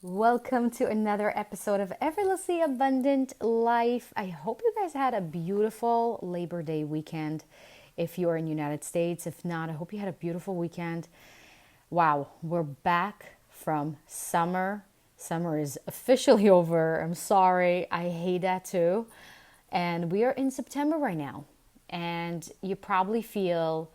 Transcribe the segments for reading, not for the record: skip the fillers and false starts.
Welcome to another episode of Effortlessly Abundant Life. I hope you guys had a beautiful Labor Day weekend. If you're in the United States, if not, I hope you had a beautiful weekend. Wow, we're back from summer. Summer is officially over. I'm sorry. I hate that too. And we are in September right now. And you probably feel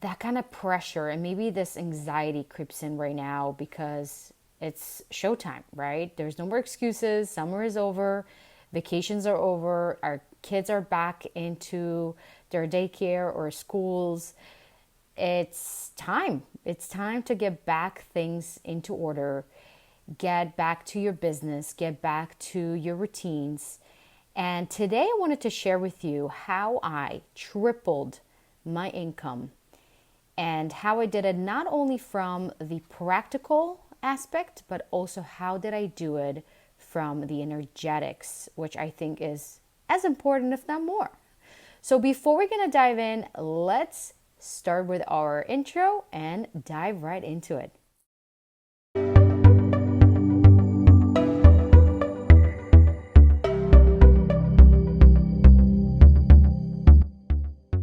that kind of pressure and maybe this anxiety creeps in right now because it's showtime, right? There's no more excuses. Summer is over. Vacations are over. Our kids are back into their daycare or schools. It's time. It's time to get back things into order. Get back to your business. Get back to your routines. And today I wanted to share with you how I tripled my income and how I did it not only from the practical aspect, but also how did I do it from the energetics, which I think is as important, if not more. So before we're going to dive in, let's start with our intro and dive right into it.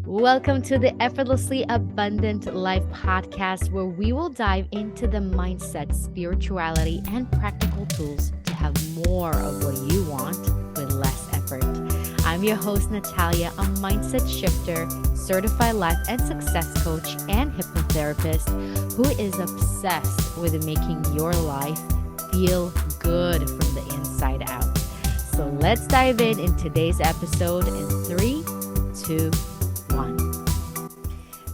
Welcome to the Effortlessly Abundant Life podcast, where we will dive into the mindset, spirituality, and practical tools to have more of what you want with less effort. I'm your host, Natalia, a mindset shifter, certified life and success coach, and hypnotherapist who is obsessed with making your life feel good from the inside out. So let's dive in today's episode in 3, 2, 1.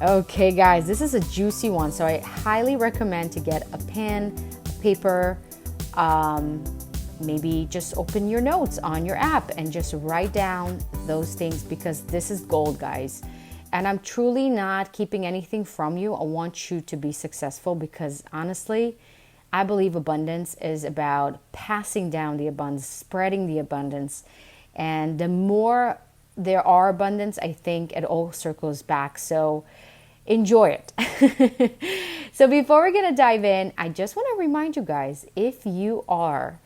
Okay, guys, this is a juicy one, so I highly recommend to get a pen, a paper, maybe just open your notes on your app and just write down those things, because this is gold, guys. And I'm truly not keeping anything from you. I want you to be successful because honestly, I believe abundance is about passing down the abundance, spreading the abundance. And the more there are abundance, I think it all circles back. So enjoy it. So before we're going to dive in, I just want to remind you guys, if you are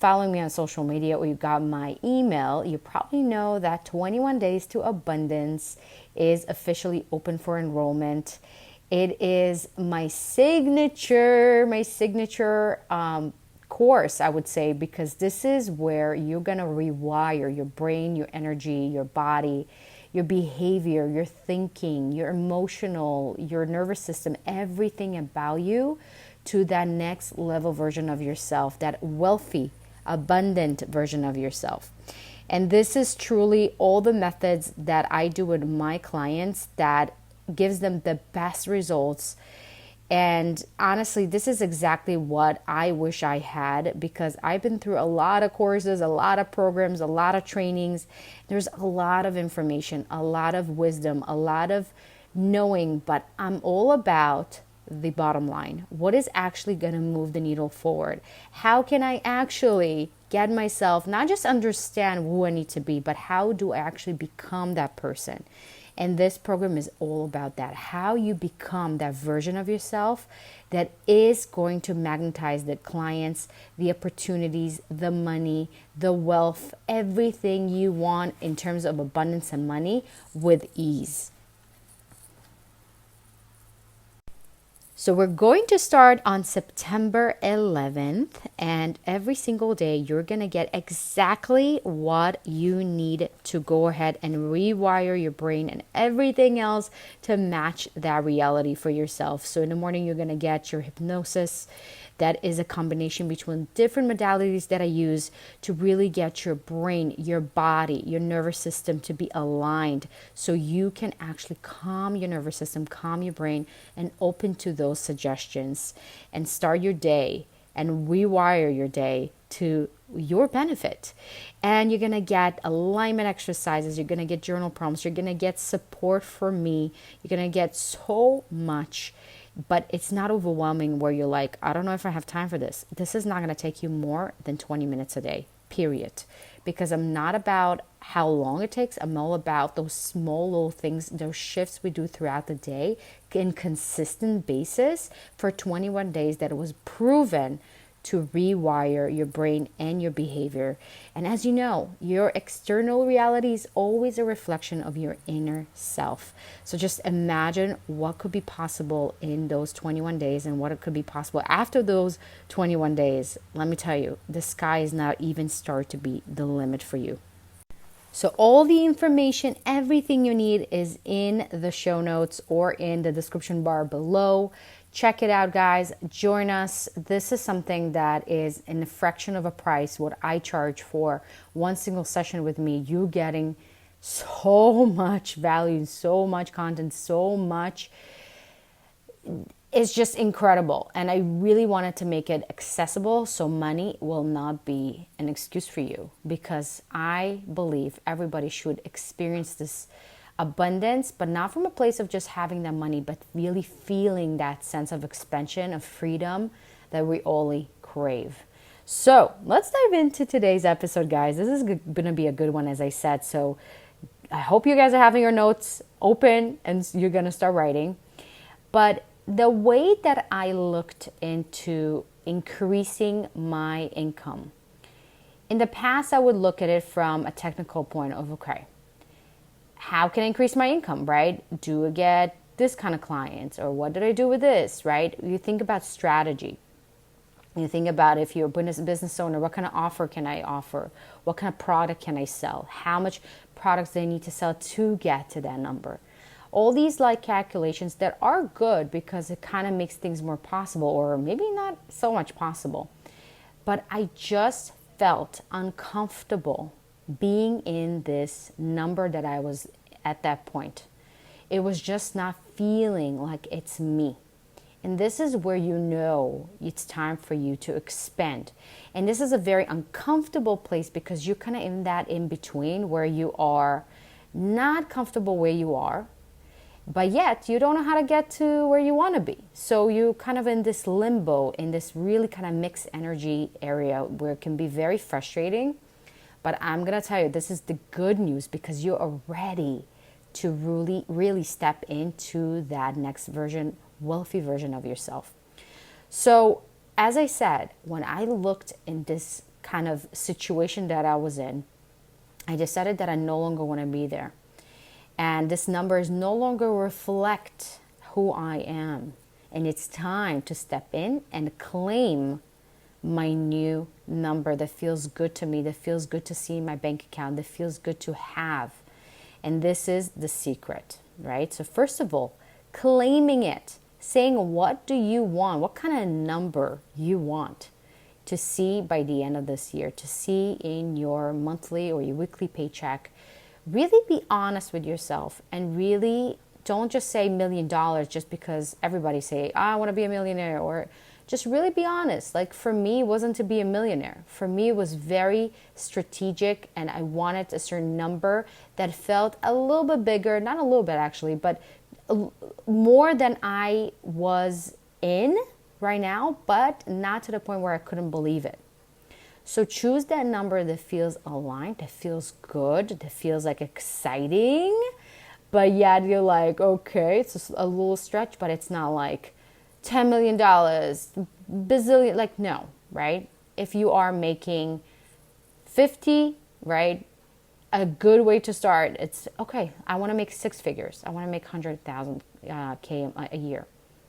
following me on social media or you got my email, you probably know that 21 Days to Abundance is officially open for enrollment. It is my signature course, I would say, because this is where you're going to rewire your brain, your energy, your body, your behavior, your thinking, your emotional, your nervous system, everything about you to that next level version of yourself, that wealthy, abundant version of yourself. And this is truly all the methods that I do with my clients that gives them the best results. And honestly, this is exactly what I wish I had, because I've been through a lot of courses, a lot of programs, a lot of trainings. There's a lot of information, a lot of wisdom, a lot of knowing, but I'm all about the bottom line. What is actually going to move the needle forward? How can I actually get myself, not just understand who I need to be, but how do I actually become that person? And this program is all about that. How you become that version of yourself that is going to magnetize the clients, the opportunities, the money, the wealth, everything you want in terms of abundance and money with ease. So we're going to start on September 11th, and every single day you're going to get exactly what you need to go ahead and rewire your brain and everything else to match that reality for yourself. So in the morning, you're going to get your hypnosis. That is a combination between different modalities that I use to really get your brain, your body, your nervous system to be aligned so you can actually calm your nervous system, calm your brain, and open to those suggestions and start your day and rewire your day to your benefit. And you're going to get alignment exercises. You're going to get journal prompts. You're going to get support from me. You're going to get so much. But it's not overwhelming where you're like, I don't know if I have time for this. This is not going to take you more than 20 minutes a day, period. Because I'm not about how long it takes. I'm all about those small little things, those shifts we do throughout the day in consistent basis for 21 days that it was proven to rewire your brain and your behavior. And as you know, your external reality is always a reflection of your inner self. So just imagine what could be possible in those 21 days and what it could be possible after those 21 days. Let me tell you, the sky is not even start to be the limit for you. So all the information, everything you need is in the show notes or in the description bar below. Check it out, guys. Join us. This is something that is in a fraction of a price what I charge for one single session with me. You getting so much value, so much content, so much. It's just incredible. And I really wanted to make it accessible so money will not be an excuse for you, because I believe everybody should experience this abundance, but not from a place of just having that money, but really feeling that sense of expansion, of freedom that we all crave. So let's dive into today's episode, guys. This is going to be a good one, as I said. So I hope you guys are having your notes open and you're going to start writing. But the way that I looked into increasing my income, in the past, I would look at it from a technical point of, okay, how can I increase my income, right? Do I get this kind of clients, or what did I do with this, right? You think about strategy. You think about, if you're a business owner, what kind of offer can I offer? What kind of product can I sell? How much products do I need to sell to get to that number? All these like calculations that are good because it kind of makes things more possible, or maybe not so much possible. But I just felt uncomfortable being in this number that I was at that point. It was just not feeling like it's me. And this is where you know it's time for you to expand. And this is a very uncomfortable place because you're kind of in that in between where you are not comfortable where you are, but yet you don't know how to get to where you want to be. So you kind of in this limbo, in this really kind of mixed energy area where it can be very frustrating. But I'm going to tell you, this is the good news, because you are ready to really step into that next version, wealthy version of yourself. So as I said, when I looked in this kind of situation that I was in, I decided that I no longer want to be there. And this number is no longer reflect who I am. And it's time to step in and claim my new number that feels good to me, that feels good to see in my bank account, that feels good to have. And this is the secret, right? So first of all, claiming it, saying what do you want, what kind of number you want to see by the end of this year, to see in your monthly or your weekly paycheck. Really be honest with yourself, and really don't just say $1 million just because everybody say, I want to be a millionaire, or just really be honest. Like for me, it wasn't to be a millionaire. For me, it was very strategic, and I wanted a certain number that felt a little bit bigger, not a little bit actually, but more than I was in right now, but not to the point where I couldn't believe it. So choose that number that feels aligned, that feels good, that feels like exciting, but yet you're like, okay, it's a little stretch, but it's not like $10 million, bazillion, like no, right? If you are making 50, right? A good way to start, it's okay, I want to make 6 figures. I want to make 100,000 K a year.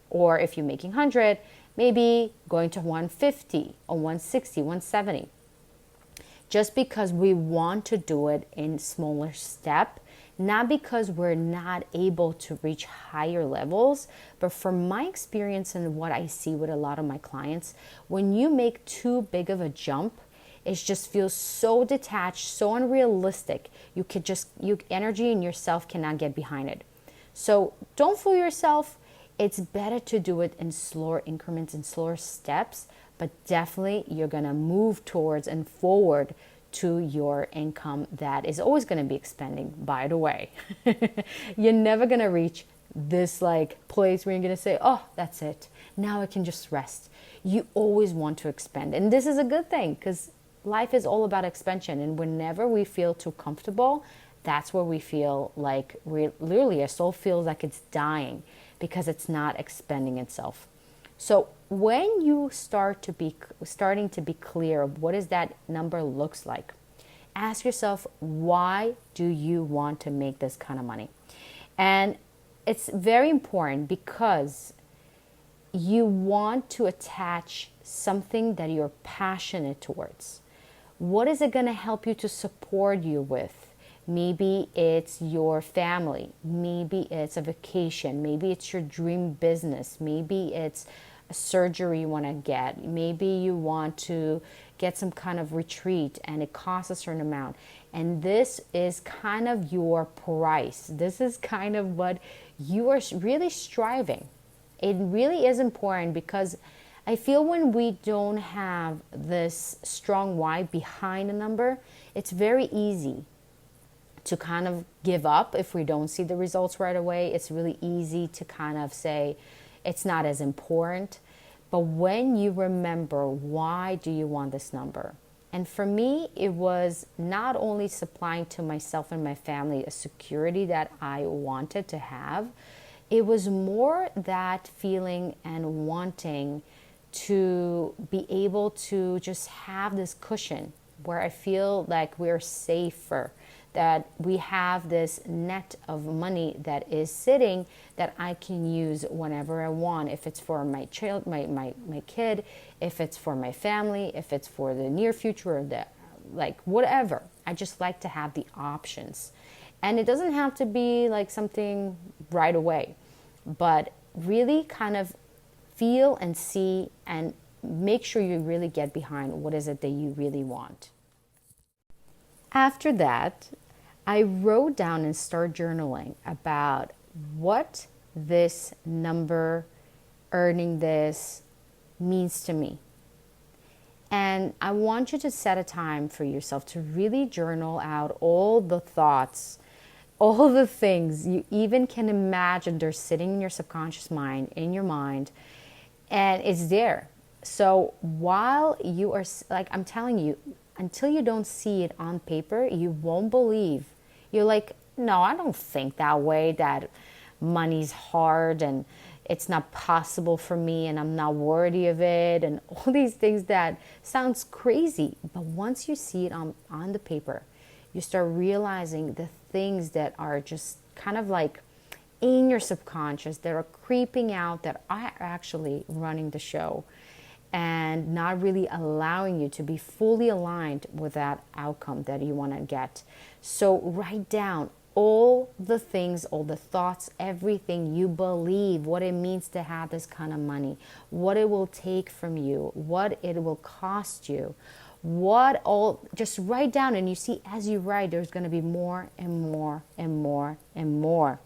Or if you're making 100, maybe going to 150 or 160, 170. Just because we want to do it in smaller step, not because we're not able to reach higher levels, but from my experience and what I see with a lot of my clients, when you make too big of a jump, it just feels so detached, so unrealistic. Your energy and yourself cannot get behind it. So don't fool yourself. It's better to do it in slower increments and slower steps, but definitely you're going to move towards and forward to your income that is always going to be expanding, by the way. You're never going to reach this like place where you're going to say, oh, that's it. Now I can just rest. You always want to expand. And this is a good thing because life is all about expansion. And whenever we feel too comfortable, that's where we feel like literally our soul feels like it's dying because it's not expanding itself. So when you starting to be clear of what is that number looks like, ask yourself, why do you want to make this kind of money? And it's very important because you want to attach something that you're passionate towards. What is it going to help you to support you with? Maybe it's your family. Maybe it's a vacation. Maybe it's your dream business. Maybe it's a surgery you want to get. Maybe you want to get some kind of retreat and it costs a certain amount. And this is kind of your price. This is kind of what you are really striving. It really is important because I feel when we don't have this strong why behind a number, it's very easy to kind of give up if we don't see the results right away. It's really easy to kind of say it's not as important. But when you remember, why do you want this number? And for me, it was not only supplying to myself and my family a security that I wanted to have, it was more that feeling and wanting to be able to just have this cushion where I feel like we're safer, that we have this net of money that is sitting that I can use whenever I want. If it's for my child, my kid, if it's for my family, if it's for the near future, or the like whatever. I just like to have the options. And it doesn't have to be like something right away, but really kind of feel and see and make sure you really get behind what is it that you really want. After that, I wrote down and started journaling about what this number, earning this, means to me. And I want you to set a time for yourself to really journal out all the thoughts, all the things you even can imagine they're sitting in your subconscious mind, in your mind, and it's there. So while you are, like I'm telling you, until you don't see it on paper, you won't believe. You're like, no, I don't think that way, that money's hard and it's not possible for me and I'm not worthy of it and all these things that sounds crazy. But once you see it on the paper, you start realizing the things that are just kind of like in your subconscious that are creeping out, that are actually running the show and not really allowing you to be fully aligned with that outcome that you want to get. So write down all the things, all the thoughts, everything you believe, what it means to have this kind of money, what it will take from you, what it will cost you, what all, just write down. And you see, as you write, there's going to be more and more and more and more.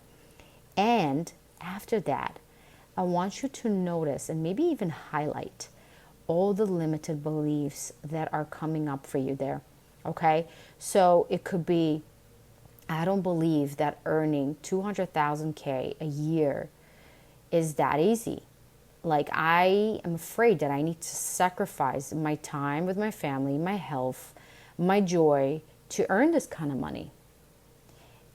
And after that, I want you to notice and maybe even highlight all the limited beliefs that are coming up for you there. Okay? So it could be, I don't believe that earning 200,000 a year is that easy. Like, I am afraid that I need to sacrifice my time with my family, my health, my joy to earn this kind of money.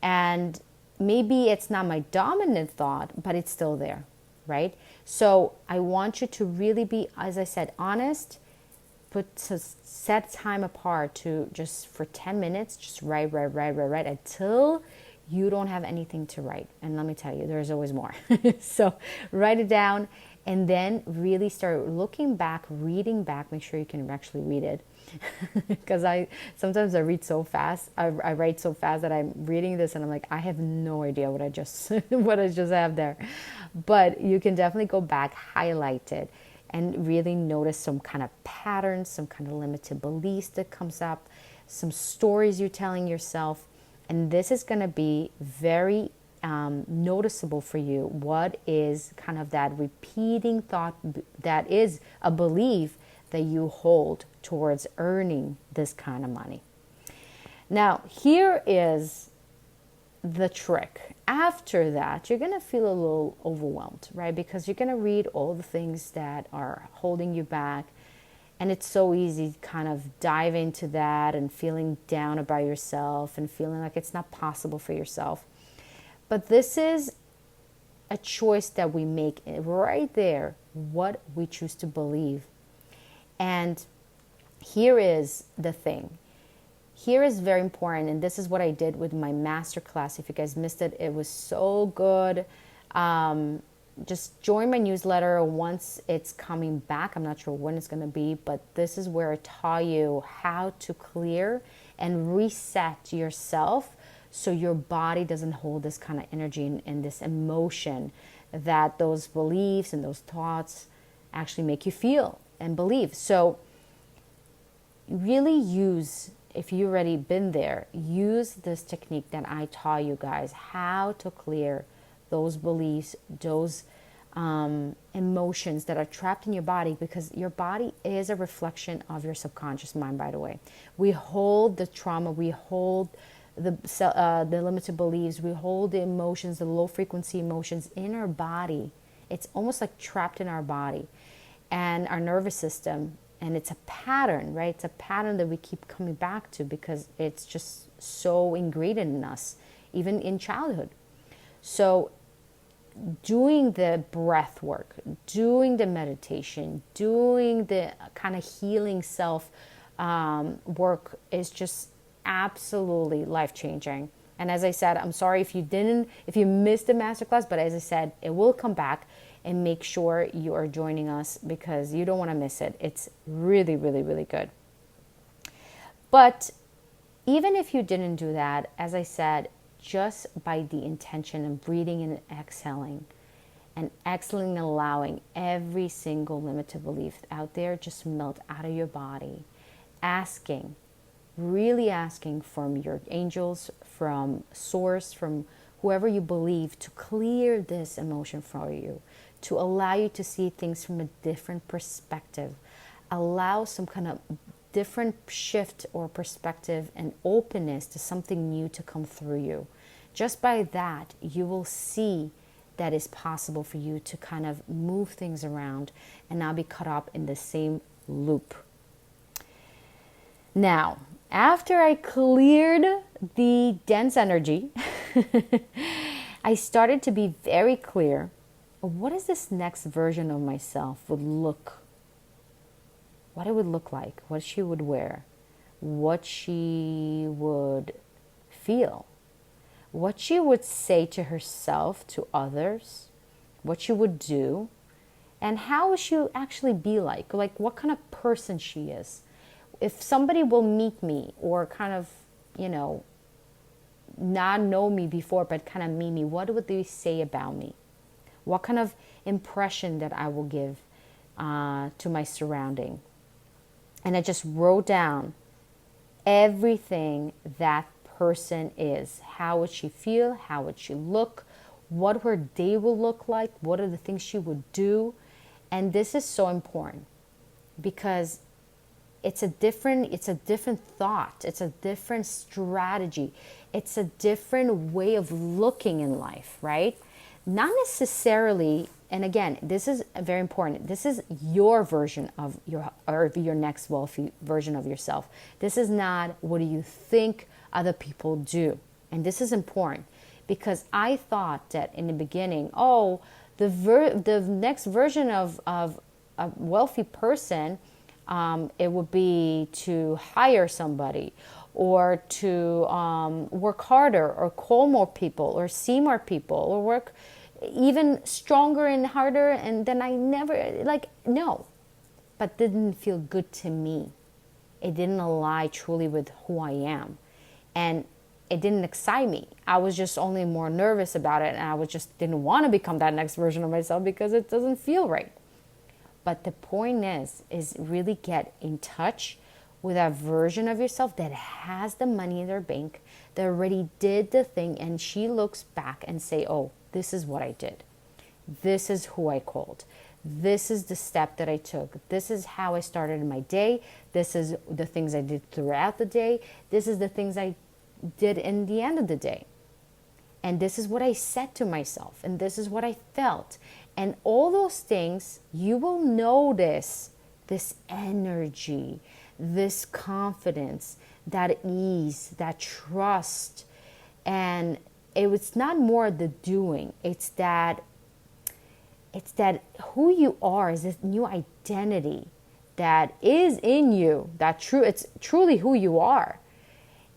And maybe it's not my dominant thought, but it's still there, right? So I want you to really be, as I said, honest, set time apart to just for 10 minutes, just write until you don't have anything to write. And let me tell you, there's always more. So write it down and then really start looking back, reading back, make sure you can actually read it. Because sometimes I read so fast, I write so fast that I'm reading this and I'm like, I have no idea what I just have there. But you can definitely go back, highlight it, and really notice some kind of patterns, some kind of limited beliefs that comes up, some stories you're telling yourself. And this is going to be very noticeable for you. What is kind of that repeating thought that is a belief that you hold towards earning this kind of money. Now, here is the trick. After that, you're going to feel a little overwhelmed, right? Because you're going to read all the things that are holding you back. And it's so easy to kind of dive into that and feeling down about yourself and feeling like it's not possible for yourself. But this is a choice that we make right there, what we choose to believe. And here is the thing. Here is very important, and this is what I did with my masterclass. If you guys missed it, it was so good. Just join my newsletter once it's coming back. I'm not sure when it's going to be, but this is where I taught you how to clear and reset yourself so your body doesn't hold this kind of energy and this emotion that those beliefs and those thoughts actually make you feel and believe. So really use, if you've already been there, use this technique that I taught you guys, how to clear those beliefs, those emotions that are trapped in your body, because your body is a reflection of your subconscious mind, by the way. We hold the trauma, we hold the limited beliefs, we hold the emotions, the low frequency emotions in our body. It's almost like trapped in our body and our nervous system. And it's a pattern, right? It's a pattern that we keep coming back to because it's just so ingrained in us, even in childhood. So doing the breath work, doing the meditation, doing the kind of healing self work is just absolutely life-changing. And as I said, I'm sorry if you missed the masterclass, but as I said, it will come back, and make sure you are joining us because you don't want to miss it. It's really, really, really good. But even if you didn't do that, as I said, just by the intention of breathing and exhaling and allowing every single limited belief out there just melt out of your body, really asking from your angels, from source, from whoever you believe to clear this emotion for you, to allow you to see things from a different perspective, allow some kind of different shift or perspective and openness to something new to come through you. Just by that, you will see that it's possible for you to kind of move things around and not be caught up in the same loop. Now, after I cleared the dense energy, I started to be very clear. What is this next version of myself what it would look like, what she would wear, what she would feel, what she would say to herself, to others, what she would do, and how would she actually be like what kind of person she is. If somebody will meet me or kind of, not know me before, but kind of meet me, what would they say about me? What kind of impression that I will give to my surrounding? And I just wrote down everything that person is. How would she feel? How would she look? What her day will look like? What are the things she would do? And this is so important because it's a different thought. It's a different strategy. It's a different way of looking in life, right? Not necessarily, and again, this is very important. This is your version of your next wealthy version of yourself. This is not what do you think other people do. And this is important because I thought that in the beginning, the next version of a wealthy person, it would be to hire somebody or to work harder or call more people or see more people or work even stronger and harder, and then I never, no. But didn't feel good to me. It didn't align truly with who I am. And it didn't excite me. I was just only more nervous about it, and I didn't want to become that next version of myself because it doesn't feel right. But the point is really get in touch with that version of yourself that has the money in their bank, that already did the thing, and she looks back and say, oh, this is what I did. This is who I called. This is the step that I took. This is how I started my day. This is the things I did throughout the day. This is the things I did in the end of the day. And this is what I said to myself. And this is what I felt. And all those things, you will notice this energy, this confidence, that ease, that trust. And it was not more the doing. It's that It's that who you are is this new identity that is in you, it's truly who you are.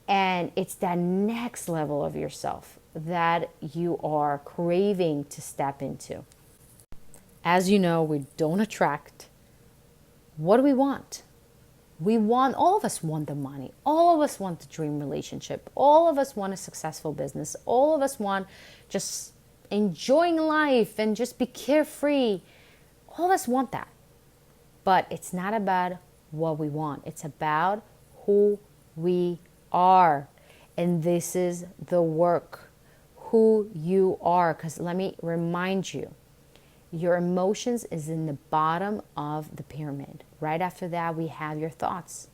And it's that next level of yourself that you are craving to step into. As you know, we don't attract. What do we want? All of us want the money. All of us want the dream relationship. All of us want a successful business. All of us want just enjoying life and just be carefree. All of us want that. But it's not about what we want. It's about who we are. And this is the work, who you are. Because let me remind you, your emotions is in the bottom of the pyramid. Right after that, we have your thoughts.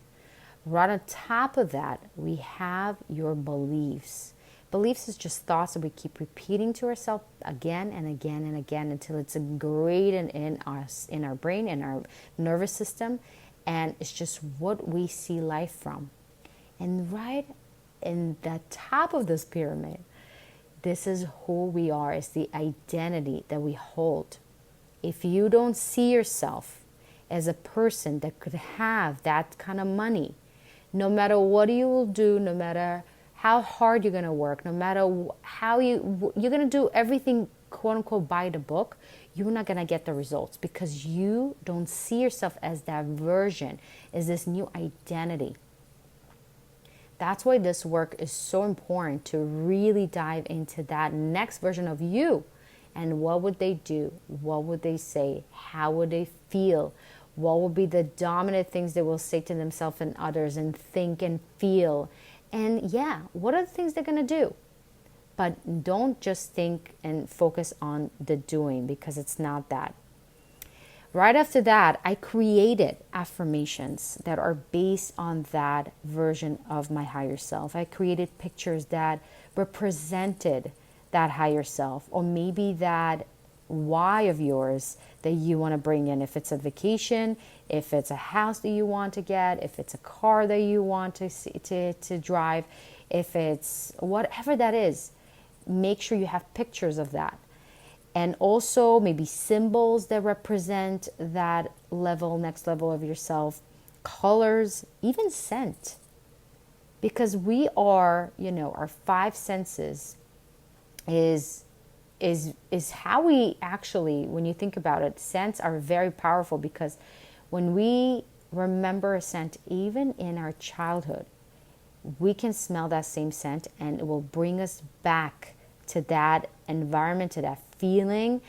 Right on top of that, we have your beliefs. Beliefs is just thoughts that we keep repeating to ourselves again and again and again until it's ingrained in us, in our brain, in our nervous system, and it's just what we see life from. And right in the top of this pyramid, this is who we are. It's the identity that we hold. If you don't see yourself as a person that could have that kind of money, no matter what you will do, no matter how hard you're going to work, no matter how you're going to do everything, quote unquote, by the book, you're not going to get the results because you don't see yourself as that version, as this new identity. That's why this work is so important, to really dive into that next version of you. And what would they do? What would they say? How would they feel? What will be the dominant things they will say to themselves and others and think and feel? And yeah, what are the things they're going to do? But don't just think and focus on the doing, because it's not that. Right after that, I created affirmations that are based on that version of my higher self. I created pictures that represented that higher self, or maybe that why of yours that you want to bring in. If it's a vacation, if it's a house that you want to get, if it's a car that you want to drive, if it's whatever that is, make sure you have pictures of that. And also maybe symbols that represent that level, next level of yourself, colors, even scent. Because we are, our five senses is how we actually, when you think about it, scents are very powerful, because when we remember a scent, even in our childhood, we can smell that same scent and it will bring us back to that environment, to that feeling,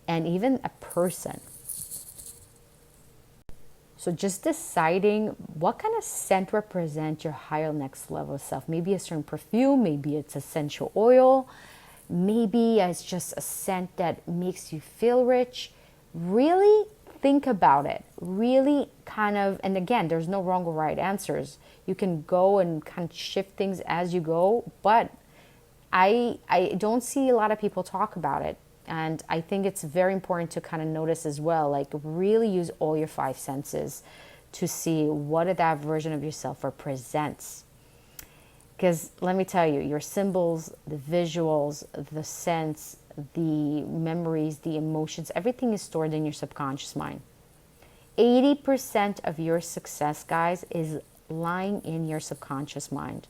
and even a person. So just deciding what kind of scent represents your higher next level self. Maybe a certain perfume, maybe it's essential oil, maybe it's just a scent that makes you feel rich. Really think about it. Really and again, there's no wrong or right answers. You can go and kind of shift things as you go, but I don't see a lot of people talk about it. And I think it's very important to kind of notice as well, like really use all your five senses to see what that version of yourself represents. Because let me tell you, your symbols, the visuals, the sense, the memories, the emotions, everything is stored in your subconscious mind. 80% of your success, guys, is lying in your subconscious mind.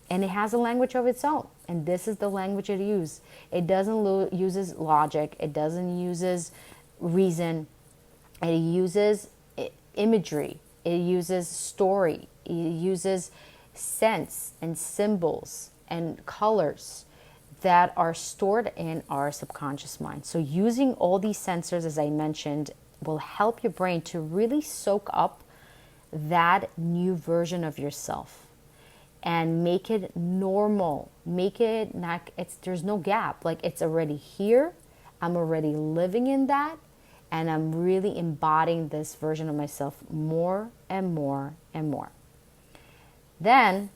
And it has a language of its own. And this is the language it uses. It doesn't uses logic. It doesn't uses reason. It uses imagery. It uses story. It uses sense and symbols and colors that are stored in our subconscious mind. So using all these sensors, as I mentioned, will help your brain to really soak up that new version of yourself and make it normal. Make it not, there's no gap. Like, it's already here. I'm already living in that. And I'm really embodying this version of myself more and more and more. Then,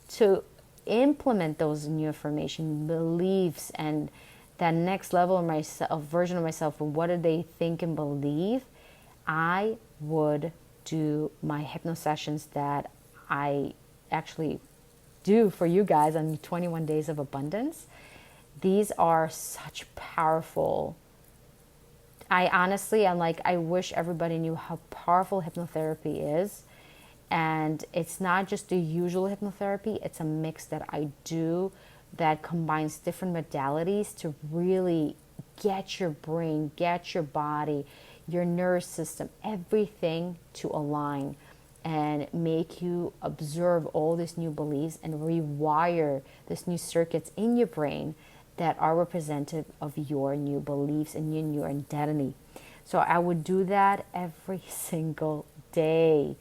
to implement those new affirmation beliefs and that next level of myself, version of myself, what do they think and believe, I would do my hypno sessions that I actually do for you guys on 21 Days of Abundance. These are such powerful I honestly, I'm like, I wish everybody knew how powerful hypnotherapy is. And it's not just the usual hypnotherapy, it's a mix that I do that combines different modalities to really get your brain, get your body, your nervous system, everything to align and make you observe all these new beliefs and rewire these new circuits in your brain that are representative of your new beliefs and your new identity. So I would do that every single day.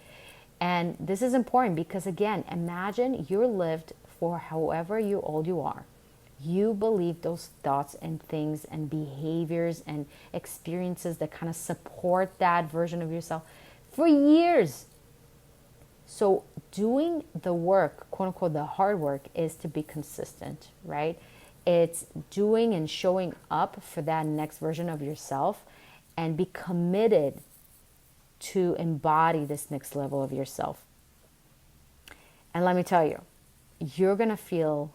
And this is important because, again, imagine you're lived for however you old you are. You believe those thoughts and things and behaviors and experiences that kind of support that version of yourself for years. So doing the work, quote unquote, the hard work, is to be consistent, right? It's doing and showing up for that next version of yourself and be committed to embody this next level of yourself. And let me tell you, you're going to feel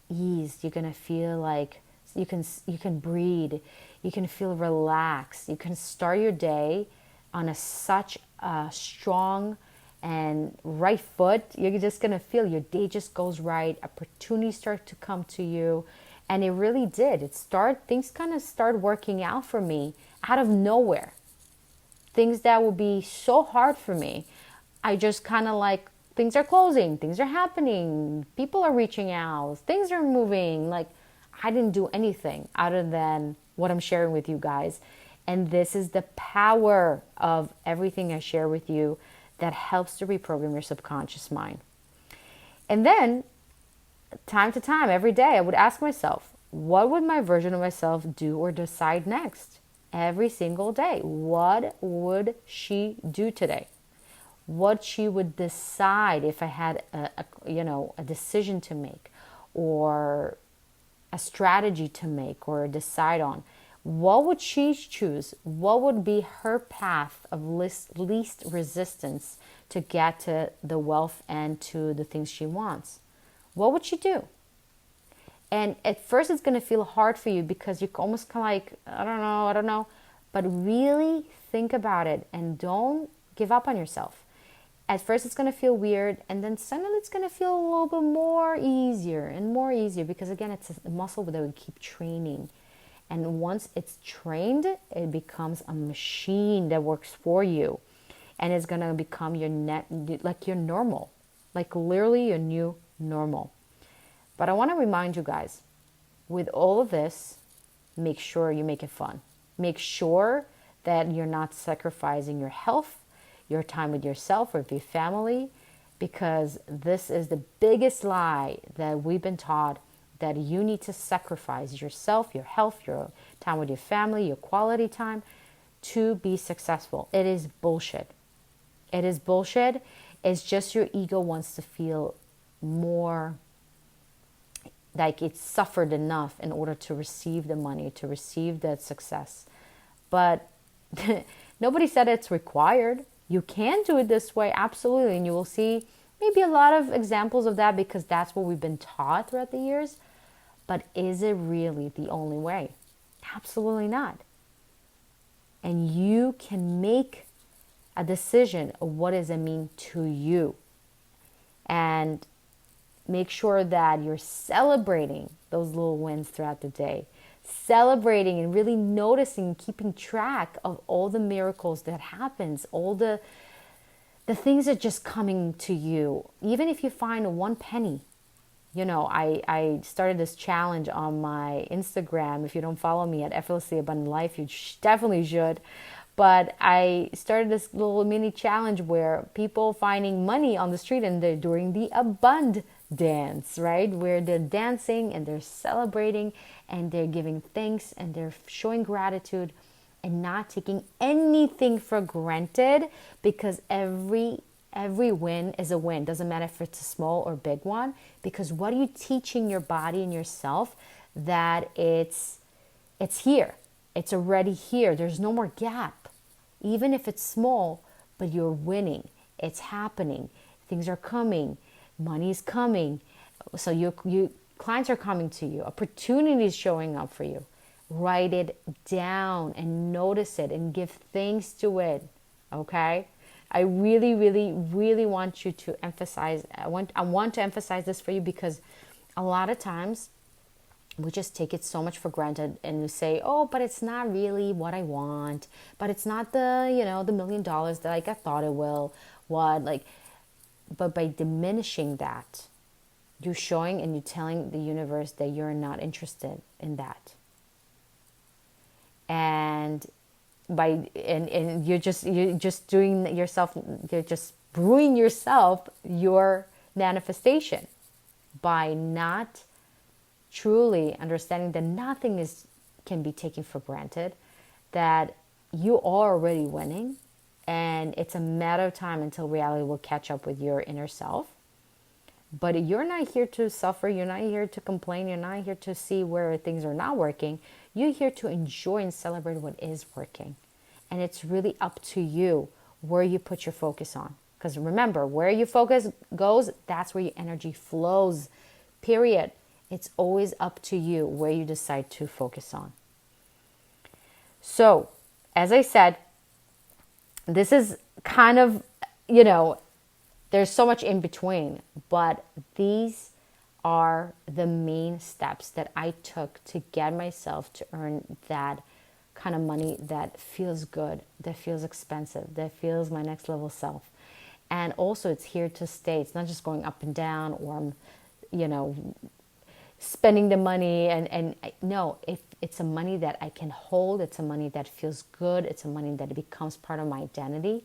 ease. You're going to feel like you can breathe. You can feel relaxed. You can start your day on such a strong and right foot. You're just going to feel your day just goes right. Opportunities start to come to you. And it really did. Things kind of start working out for me out of nowhere. Things that would be so hard for me, I just kind of like, things are closing, things are happening, people are reaching out, things are moving. Like, I didn't do anything other than what I'm sharing with you guys. And this is the power of everything I share with you that helps to reprogram your subconscious mind. And then, time to time, every day, I would ask myself, what would my version of myself do or decide next? Every single day. What would she do today? What she would decide if I had a decision to make or a strategy to make or decide on. What would she choose? What would be her path of least resistance to get to the wealth and to the things she wants? What would she do? And at first it's going to feel hard for you because you're almost kind of like, I don't know. But really think about it and don't give up on yourself. At first it's going to feel weird, and then suddenly it's going to feel a little bit more easier and more easier because, again, it's a muscle that we keep training. And once it's trained, it becomes a machine that works for you. And it's going to become your normal, like literally your new normal. But I want to remind you guys, with all of this, make sure you make it fun. Make sure that you're not sacrificing your health, your time with yourself or with your family, because this is the biggest lie that we've been taught, that you need to sacrifice yourself, your health, your time with your family, your quality time to be successful. It is bullshit. It is bullshit. It's just your ego wants to feel more like it's suffered enough in order to receive the money, to receive that success. But nobody said it's required. You can do it this way, absolutely. And you will see maybe a lot of examples of that because that's what we've been taught throughout the years. But is it really the only way? Absolutely not. And you can make a decision of what does it mean to you. And make sure that you're celebrating those little wins throughout the day. Celebrating and really noticing, keeping track of all the miracles that happens, all the things that are just coming to you. Even if you find one penny. I started this challenge on my Instagram. If you don't follow me at Effortlessly Abundant Life, you definitely should. But I started this little mini challenge where people finding money on the street and they're doing the Abund dance, right? Where they're dancing and they're celebrating and they're giving thanks and they're showing gratitude and not taking anything for granted, because every win is a win. Doesn't matter if it's a small or big one, because what are you teaching your body and yourself? That it's here. It's already here. There's no more gap. Even if it's small, but you're winning. It's happening. Things are coming. Money is coming. So you clients are coming to you. Opportunities showing up for you. Write it down and notice it and give thanks to it. Okay? I really, really, really want you to emphasize, I want to emphasize this for you, because a lot of times we just take it so much for granted, and we say, oh, but it's not really what I want, but it's not the, the $1 million that like I thought it will, but by diminishing that, you're showing and you're telling the universe that you're not interested in that. And you're just doing yourself, you're just brewing yourself your manifestation by not truly understanding that nothing can be taken for granted, that you are already winning, and it's a matter of time until reality will catch up with your inner self. But you're not here to suffer, you're not here to complain, you're not here to see where things are not working. You're here to enjoy and celebrate what is working. And it's really up to you where you put your focus on. Because remember, where your focus goes, that's where your energy flows, period. It's always up to you where you decide to focus on. So, as I said, this is kind of, there's so much in between, but these are the main steps that I took to get myself to earn that kind of money that feels good, that feels expensive, that feels my next level self. And also it's here to stay. It's not just going up and down, or spending the money. And no, it's a money that I can hold. It's a money that feels good. It's a money that becomes part of my identity.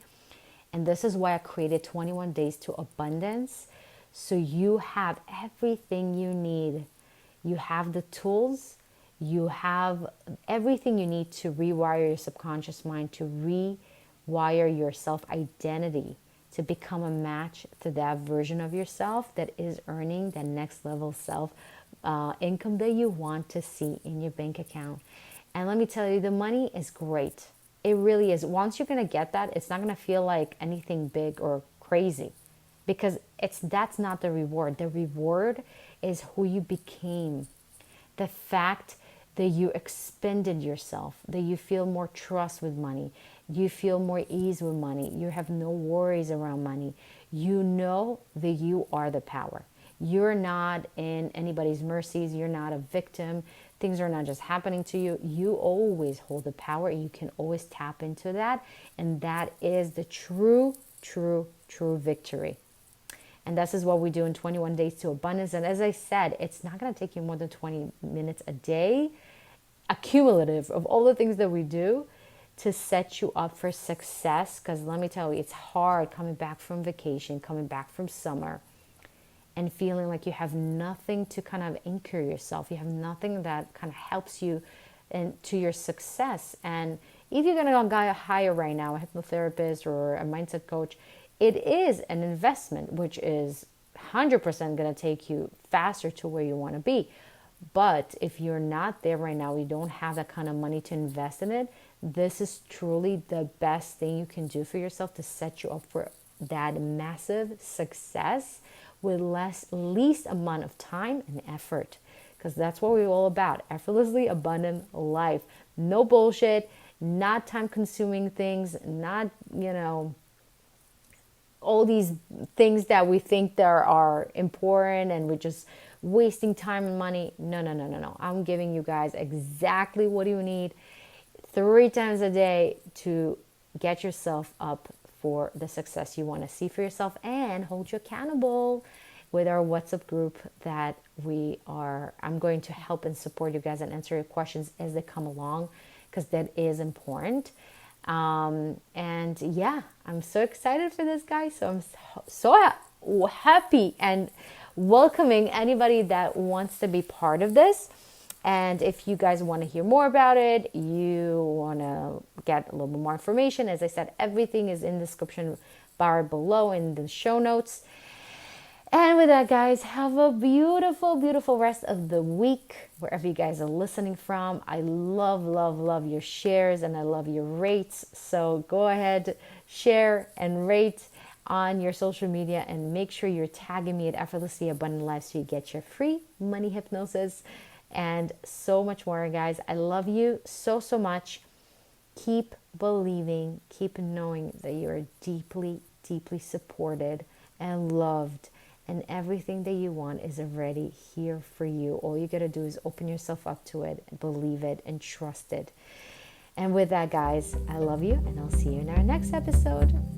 And this is why I created 21 Days to Abundance. So you have everything you need. You have the tools. You have everything you need to rewire your subconscious mind, to rewire your self-identity, to become a match to that version of yourself that is earning that next level self income that you want to see in your bank account. And let me tell you, the money is great. It really is. Once you're going to get that, it's not going to feel like anything big or crazy, because that's not the reward. The reward is who you became. The fact that you expended yourself, that you feel more trust with money, you feel more ease with money, you have no worries around money. You know that you are the power. You're not in anybody's mercies. You're not a victim. Things are not just happening to you. You always hold the power. You can always tap into that. And that is the true victory. And this is what we do in 21 Days to Abundance. And as I said, it's not going to take you more than 20 minutes a day, accumulative of all the things that we do, to set you up for success. Because let me tell you, it's hard coming back from vacation, coming back from summer, and feeling like you have nothing to kind of anchor yourself. You have nothing that kind of helps you to your success. And if you're going to hire right now a hypnotherapist or a mindset coach, it is an investment, which is 100% going to take you faster to where you want to be. But if you're not there right now, you don't have that kind of money to invest in it, this is truly the best thing you can do for yourself to set you up for that massive success with least amount of time and effort. Because that's what we're all about. Effortlessly abundant life. No bullshit, not time consuming things, not, all these things that we think that are important and we're just wasting time and money. No. I'm giving you guys exactly what you need 3 times a day to get yourself up for the success you want to see for yourself, and hold you accountable with our WhatsApp group that I'm going to help and support you guys and answer your questions as they come along, because that is important. And yeah, I'm so excited for this, guys. So I'm so happy and welcoming anybody that wants to be part of this. And if you guys want to hear more about it, you want to get a little bit more information, as I said, everything is in the description bar below in the show notes. And with that, guys, have a beautiful rest of the week, wherever you guys are listening from. I love your shares, and I love your rates. So go ahead, share and rate on your social media, and make sure you're tagging me at Effortlessly Abundant Life so you get your free money hypnosis. and so much more, guys. I love you so, so much. Keep believing, keep knowing that you are deeply, deeply supported and loved, and everything that you want is already here for you. All you got to do is open yourself up to it, believe it, and trust it. And with that, guys, I love you, and I'll see you in our next episode.